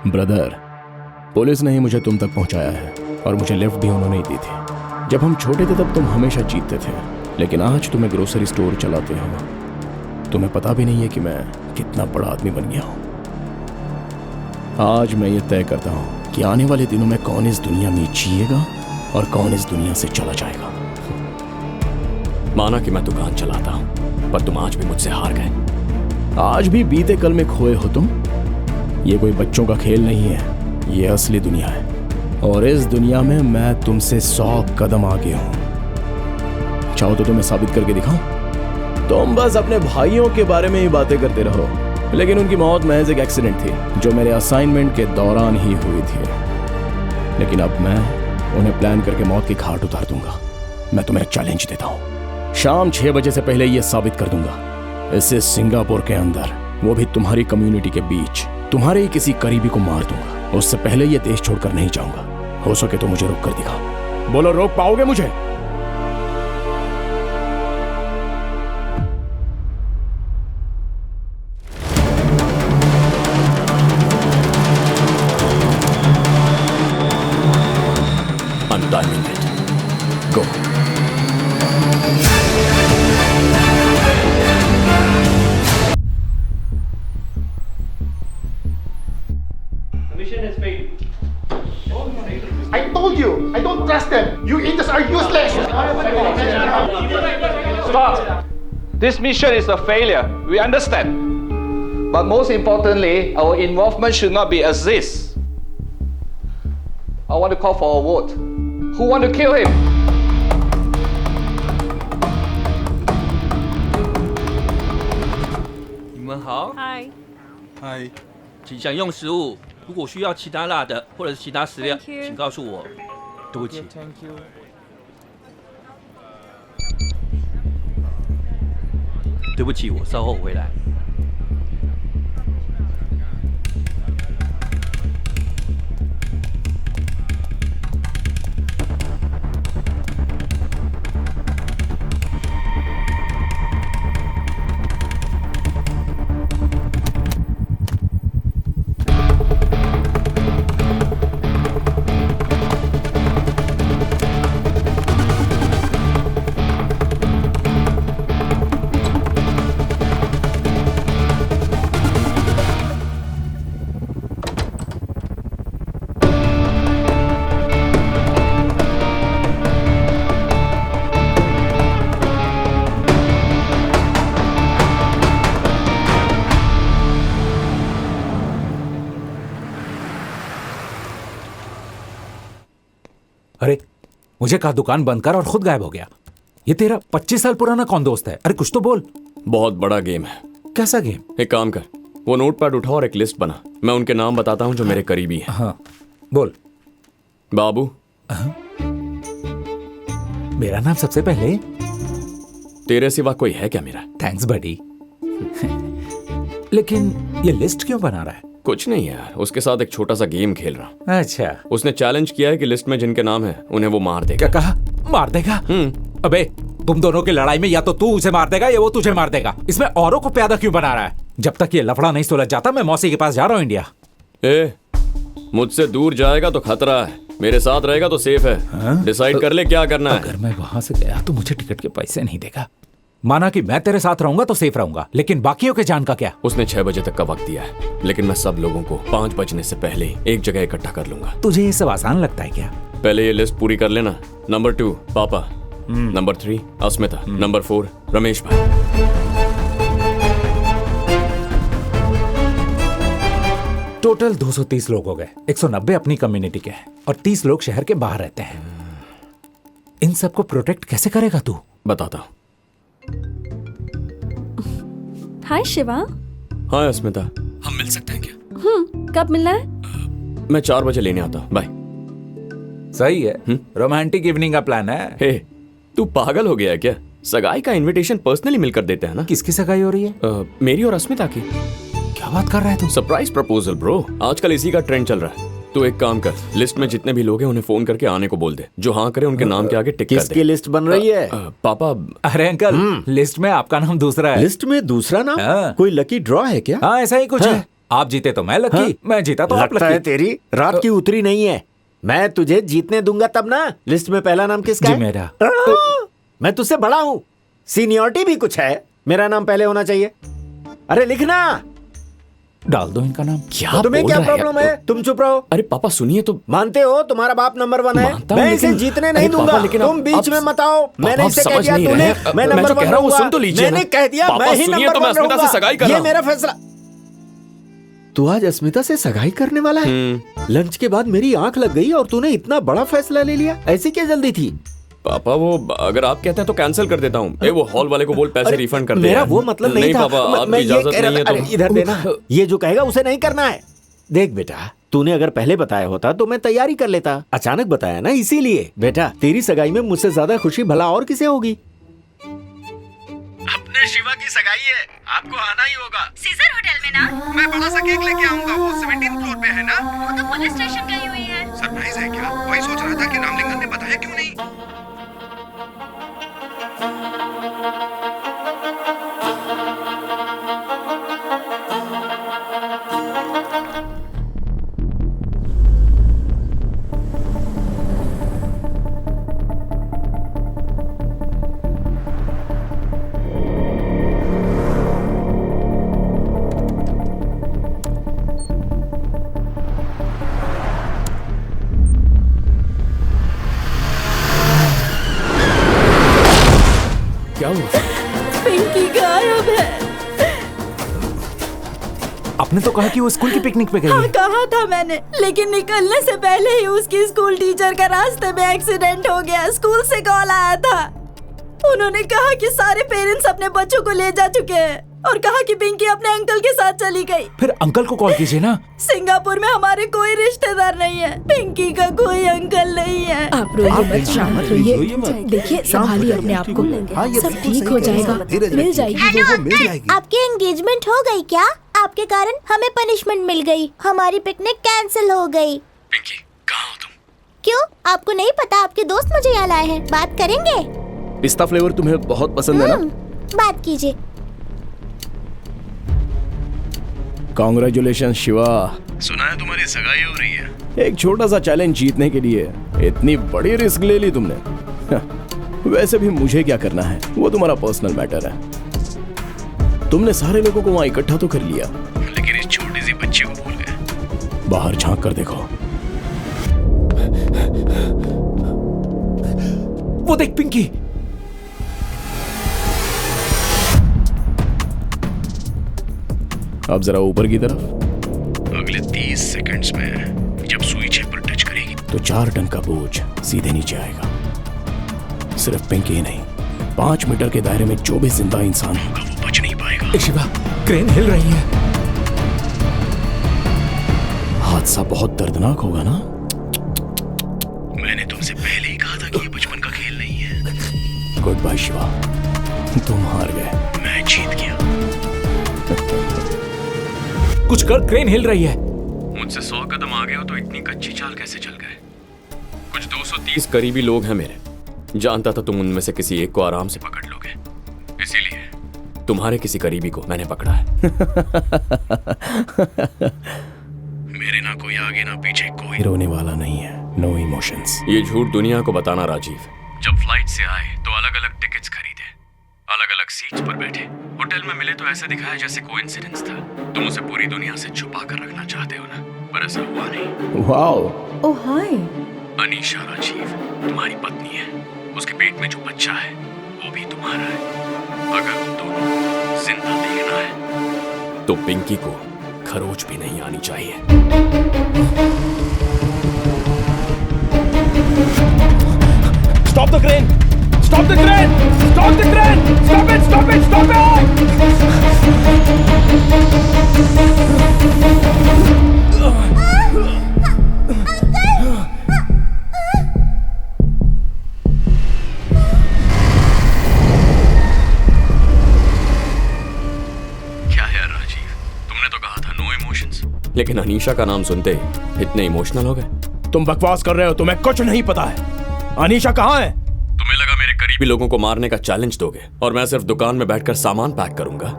Brother, police ने ही मुझे तुम तक पहुंचाया है और मुझे लिफ्ट भी उन्होंने ही दी थी। जब हम छोटे थे तब तुम हमेशा जीतते थे, लेकिन आज तुम्हें ग्रोसरी स्टोर चलाते हो। तुम्हें पता भी नहीं है कि मैं कितना बड़ा आदमी बन गया हूं। आज मैं ये तय करता हूं कि आने वाले दिनों में कौन इस दुनिया में जिएगा और कौन इस दुनिया से चला जाएगा। माना कि मैं दुकान चलाता हूं, पर तुम आज भी मुझसे हार गए। आज भी बीते कल में खोए हो तुम। ये कोई बच्चों का खेल नहीं है, ये असली दुनिया है और इस दुनिया में मैं तुमसे 100 कदम आगे हूं। चाहो तो तुम्हें साबित करके दिखाऊं। तुम बस अपने भाइयों के बारे में ही बातें करते रहो, लेकिन उनकी मौत महज एक एक्सीडेंट थी जो मेरे असाइनमेंट के दौरान ही हुई थी। लेकिन अब मैं उन्हें प्लान करके मौत की घाट उतार दूंगा। मैं तुम्हें चैलेंज देता हूं, शाम 6 बजे से पहले यह साबित कर दूंगा। इसे सिंगापुर के अंदर, वो भी तुम्हारी कम्युनिटी के बीच, तुम्हारे ही किसी करीबी को मार दूंगा। उससे पहले यह देश छोड़कर नहीं जाऊंगा। हो सके तो मुझे रोक कर दिखाओ। बोलो, रोक पाओगे मुझे? I'm timing it. Go. I told you, I don't trust them. You idiots are useless. Stop! This mission is a failure. We understand. But most importantly, our involvement should not be as this. I want to call for a vote. Who want to kill him? 你们好，嗨，嗨，请享用食物。如果需要其他辣的或者是其他食料， Thank you 请告诉我。对不起， Thank you。对不起，我稍后回来。अरे मुझे कहा दुकान बंद कर और खुद गायब हो गया। ये तेरा 25 साल पुराना कौन दोस्त है? अरे कुछ तो बोल। बहुत बड़ा गेम है। कैसा गेम? एक काम कर, वो नोटपैड उठा और एक लिस्ट बना। मैं उनके नाम बताता हूँ जो मेरे करीबी हैं। हाँ बोल। बाबू। मेरा नाम सबसे पहले? तेरे सिवा कोई है क्या मेरा? थैंक्स बडी। लेकिन ये लिस्ट क्यों बना रहा है? कुछ नहीं यार, उसके साथ एक छोटा सा गेम खेल रहा हूँ। अच्छा। उसने चैलेंज किया है कि लिस्ट में जिनके नाम है उन्हें वो मार देगा। क्या कहा? मार देगा? अबे तुम दोनों की लड़ाई में या तो तू उसे मार देगा या वो तुझे मार देगा। इसमें औरों को प्यादा क्यों बना रहा है? जब तक ये लफड़ा नहीं सुलझ जाता मैं मौसी के पास जा रहा हूँ इंडिया। मुझसे दूर जाएगा तो खतरा है, मेरे साथ रहेगा तो सेफ है। डिसाइड कर ले क्या करना है। अगर मैं वहां से गया तो मुझे टिकट के पैसे नहीं देगा। माना कि मैं तेरे साथ रहूंगा तो सेफ रहूंगा, लेकिन बाकियों के जान का क्या? उसने 6 बजे तक का वक्त दिया है, लेकिन मैं सब लोगों को 5 बजने से पहले एक जगह इकट्ठा कर लूंगा। तुझे ये सब आसान लगता है क्या? पहले ये लिस्ट पूरी कर लेना। नंबर 2 पापा, नंबर 3 अस्मिता, नंबर 4 रमेश भाई। टोटल 230 लोग हो गए। 190 अपनी कम्युनिटी के हैं और 30 लोग शहर के बाहर रहते हैं। इन सबको प्रोटेक्ट कैसे करेगा तू? बताता हूँ। हाय शिवा। हाँ अस्मिता, हम मिल सकते हैं क्या? कब मिलना है? मैं 4 बजे लेने आता हूँ। बाय। सही है। रोमांटिक इवनिंग का प्लान है। हे, तू पागल हो गया है क्या? सगाई का इनविटेशन पर्सनली मिलकर देते हैं ना। किसकी सगाई हो रही है? मेरी और अस्मिता की। क्या बात कर रहा है तू? सरप्राइज प्रपोजल ब्रो, आजकल इसी का ट्रेंड चल रहा है। तो एक काम कर, लिस्ट में जितने भी लोग हैं उन्हें फोन करके आने को बोल दे। जो हाँ करे उनके नाम के आगे टिक कर दे। किसकी लिस्ट बन रही है? पापा। अरे अंकल, लिस्ट में आपका नाम दूसरा है। लिस्ट में दूसरा नाम? हाँ। कोई लकी ड्रॉ है क्या? हाँ ऐसा ही कुछ है। आप जीते तो मैं लकी, हाँ? मैं जीता तो आप लगता है लकी। तेरी रात की उतरी नहीं है। मैं तुझे जीतने दूंगा तब ना। लिस्ट में पहला नाम किसका जी है? मेरा। मैं तुझसे बड़ा हूँ, सीनियरिटी भी कुछ है। मेरा नाम पहले होना चाहिए। अरे लिखना। डाल दो इनका नाम। क्या तुम्हें बोल क्या रहा है? प्रॉब्लम है? तुम चुप रहो। अरे पापा सुनिए तो। मानते हो तुम्हारा बाप नंबर 1 है? मानता हूं, मैं इसे लेकिन- जीतने अरे नहीं पापा, दूंगा। लेकिन तुम आप- बीच में मत आओ। मैंने आप इसे कह समझ दिया नहीं तूने, रहे हैं। मैं मैं नंबर जो 1 कह रहा हूं वो रहूंगा। सुन तो लीजिए मैंने ना। कह दिया पापा, मैं ही सुनिए नंबर तो मैं 1 अस्मिता से रहूंगा। सगाई कर ये रहा हूं। मेरा फैसला। तू आज अस्मिता से सगाई करने वाला है? लंच के बाद मेरी आंख लग गई और तूने इतना बड़ा फैसला ले लिया। ऐसी क्या जल्दी थी? पापा वो अगर आप कहते हैं तो कैंसिल कर देता हूँ। वो हॉल वाले को बोल पैसे अरे, रिफंड कर दे मेरा यार। वो मतलब नहीं था। पापा मैं आपकी ये इजाजत कह रहा नहीं है था। अरे, तो इधर देना। ये जो कहेगा उसे नहीं करना है। देख बेटा, तूने अगर पहले बताया होता तो मैं तैयारी कर लेता। अचानक बताया ना, इसीलिए। बेटा तेरी सगाई में मुझसे ज्यादा खुशी भला और किसे होगी? अपने शिवा की सगाई है, आपको आना ही होगा। सीजर होटल में ना? मैं बड़ा सा केक लेके आऊंगा। वो 17th फ्लोर पे है ना? वो तो पुलिस स्टेशन गई हुई है। सरप्राइज है क्या? वही सोच रहा था कि रामलिंगम ने बताया क्यों नहीं। क्या हुआ? पिंकी गायब है। आपने तो कहा कि वो स्कूल की पिकनिक पे गई हाँ है। कहा था मैंने, लेकिन निकलने से पहले ही उसकी स्कूल टीचर का रास्ते में एक्सीडेंट हो गया। स्कूल से कॉल आया था। उन्होंने कहा कि सारे पेरेंट्स अपने बच्चों को ले जा चुके हैं और कहा कि पिंकी अपने अंकल के साथ चली गई। फिर अंकल को कॉल कीजिए ना। सिंगापुर में हमारे कोई रिश्तेदार नहीं है। पिंकी का कोई अंकल नहीं है। आप रोइए मत, शांत रहिए। देखिए संभालिए अपने आप को, सब ठीक हो जाएगा, मिल जाएगी वो मिल जाएगी। आपकी एंगेजमेंट हो गई क्या? आपके कारण हमें पनिशमेंट मिल गई। हमारी पिकनिक कैंसिल हो गई। पिंकी कहाँ हो तुम? क्यों, आपको नहीं पता? आपके दोस्त मुझे यहाँ लाए हैं। बात करेंगे? पिस्ता फ्लेवर तुम्हें बहुत पसंद है ना? बात कीजिए। कॉन्ग्रेचुलेशन शिवा। सुना है तुम्हारी सगाई हो रही है। एक छोटा सा चैलेंज जीतने के लिए इतनी बड़ी रिस्क ले ली तुमने। वैसे भी मुझे क्या करना है, वो तुम्हारा पर्सनल मैटर है। तुमने सारे लोगों को वहां इकट्ठा तो कर लिया, लेकिन इस छोटी सी बच्ची को भूल गए। बाहर झांक कर देखो। वो देख पिंकी। अब जरा ऊपर की तरफ। अगले 30 सेकंड्स में जब सुई छह पर टच करेगी तो 4 टन का बोझ सीधे नीचे आएगा। सिर्फ पिंकी ही नहीं, 5 मीटर के दायरे में जो भी जिंदा इंसान होगा वो बच नहीं पाएगा। ए शिवा, क्रेन हिल रही है। हादसा बहुत दर्दनाक होगा ना? मैंने तुमसे पहले ही कहा था कि ये बचपन का खेल नहीं है। गुड बाय शिवा, तुम हार गए। मैं जीत गया। कुछ कर, क्रेन हिल रही है। मुझसे 100 कदम आगे हो तो इतनी कच्ची चाल कैसे चल गए? कुछ 230 करीबी लोग हैं मेरे। जानता था तुम उनमें से किसी एक को आराम से पकड़ लोगे, इसीलिए तुम्हारे किसी करीबी को मैंने पकड़ा है। मेरे ना कोई आगे ना पीछे कोई। रोने वाला नहीं है, नो इमोशंस। ये झूठ दुनिया को बताना राजीव। जब फ्लाइट से आए तो अलग अलग टिकट्स खरीदे, अलग अलग सीट्स पर बैठे। होटल में मिले तो ऐसे दिखाया जैसे कोइंसिडेंस था। तुम उसे पूरी दुनिया से छुपा कर रखना चाहते हो ना, पर ऐसा हुआ नहीं। वाओ, ओह हाय। अनीशा राजीव तुम्हारी पत्नी है। उसके पेट में जो बच्चा है वो भी तुम्हारा है। अगर उन दोनों जिंदा देखना है तो पिंकी को खरोच भी नहीं आनी चाहिए। Stop the crane! Stop the crane! Stop the crane! Stop it! Stop it! Stop क्या है राजीव? तुमने तो कहा था नो इमोशंस। लेकिन अनीशा का नाम सुनते ही इतने इमोशनल हो गए। तुम बकवास कर रहे हो, तुम्हें कुछ नहीं पता है। अनीशा कहाँ है? तुम्हें लगा मेरे करीबी भी लोगों को मारने का चैलेंज दोगे और मैं सिर्फ दुकान में बैठकर सामान पैक करूंगा?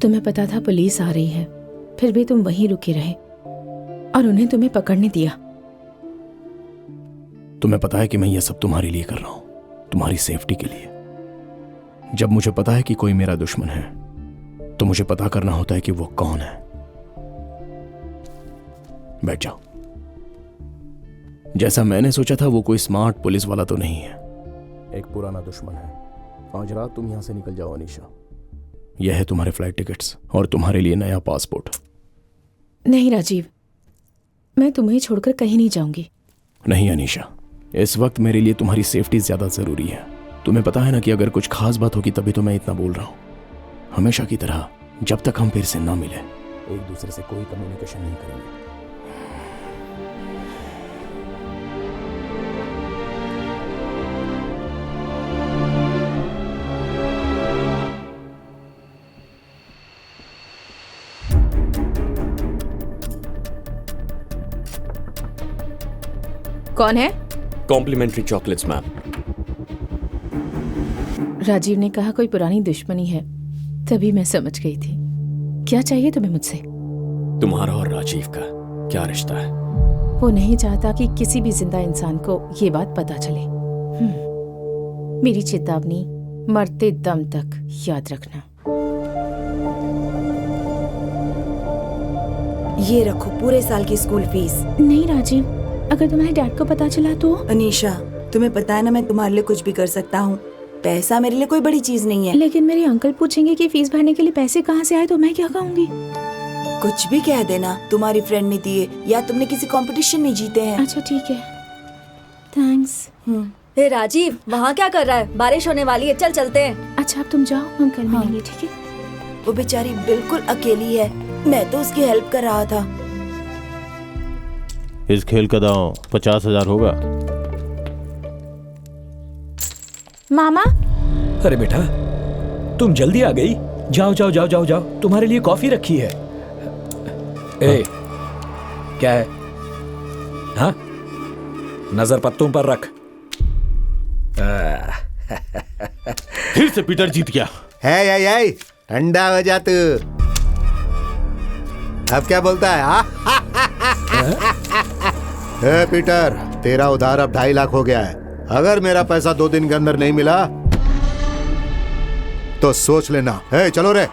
तुम्हें पता था पुलिस आ रही है, फिर भी तुम वहीं रुके रहे और उन्हें तुम्हें पकड़ने दिया। तुम्हें पता है कि मैं ये सब तुम्हारे लिए कर रहा हूं, तुम्हारी सेफ्टी के लिए। जब मुझे पता है कि कोई मेरा दुश्मन है तो मुझे पता करना होता है कि वो कौन है। बैठ जाओ। जैसा मैंने सोचा था वो कोई स्मार्ट पुलिस वाला तो नहीं है, एक पुराना दुश्मन है। आज रात तुम यहां से निकल जाओ अनीशा। यह है तुम्हारे फ्लाइट टिकट्स और तुम्हारे लिए नया पासपोर्ट। नहीं राजीव, मैं तुम्हें छोड़कर कहीं नहीं जाऊंगी। नहीं अनीशा, इस वक्त मेरे लिए तुम्हारी सेफ्टी ज्यादा जरूरी है। तुम्हें पता है ना कि अगर कुछ खास बात होगी तभी तो मैं इतना बोल रहा हूं। हमेशा की तरह जब तक हम फिर से ना मिले एक दूसरे से कोई कम्युनिकेशन नहीं करेंगे। कौन है? Complementary chocolates ma'am. राजीव ने कहा कोई पुरानी दुश्मनी है, तभी मैं समझ गई थी। क्या चाहिए तुम्हें मुझसे? तुम्हारा और राजीव का क्या रिश्ता है? वो नहीं चाहता कि किसी भी जिंदा इंसान को ये बात पता चले। मेरी चेतावनी, मरते दम तक याद रखना। ये रखो पूरे साल की स्कूल फीस। नहीं राजीव, अगर तुम्हारे डैड को पता चला तो? अनीशा, तुम्हें पता है ना मैं तुम्हारे लिए कुछ भी कर सकता हूँ। पैसा मेरे लिए कोई बड़ी चीज नहीं है। लेकिन मेरे अंकल पूछेंगे कि फीस भरने के लिए पैसे कहाँ से आए तो मैं क्या कहूँगी? कुछ भी कह देना, तुम्हारी फ्रेंड ने दिए या तुमने किसी कंपटीशन में जीते हैं। अच्छा ठीक है, थैंक्स। हे राजीव, वहाँ क्या कर रहा है? बारिश होने वाली है, चल चलते हैं। अच्छा अब तुम जाओ, हम कल मिलेंगे, ठीक है? वो बेचारी बिल्कुल अकेली है, मैं तो उसकी हेल्प कर रहा था। इस खेल का दांव 50,000 होगा। मामा। अरे बेटा, तुम जल्दी आ गई। जाओ जाओ जाओ जाओ जाओ, तुम्हारे लिए कॉफी रखी है। ए, क्या है? हाँ, नजर पत्तों पर रख। फिर से पीटर जीत गया। है ठंडा हो जा तू। अब क्या बोलता है? पीटर, तेरा उधार अब 2.5 लाख हो गया है। अगर मेरा पैसा 2 दिन के अंदर नहीं मिला तो सोच लेना। चलो रे।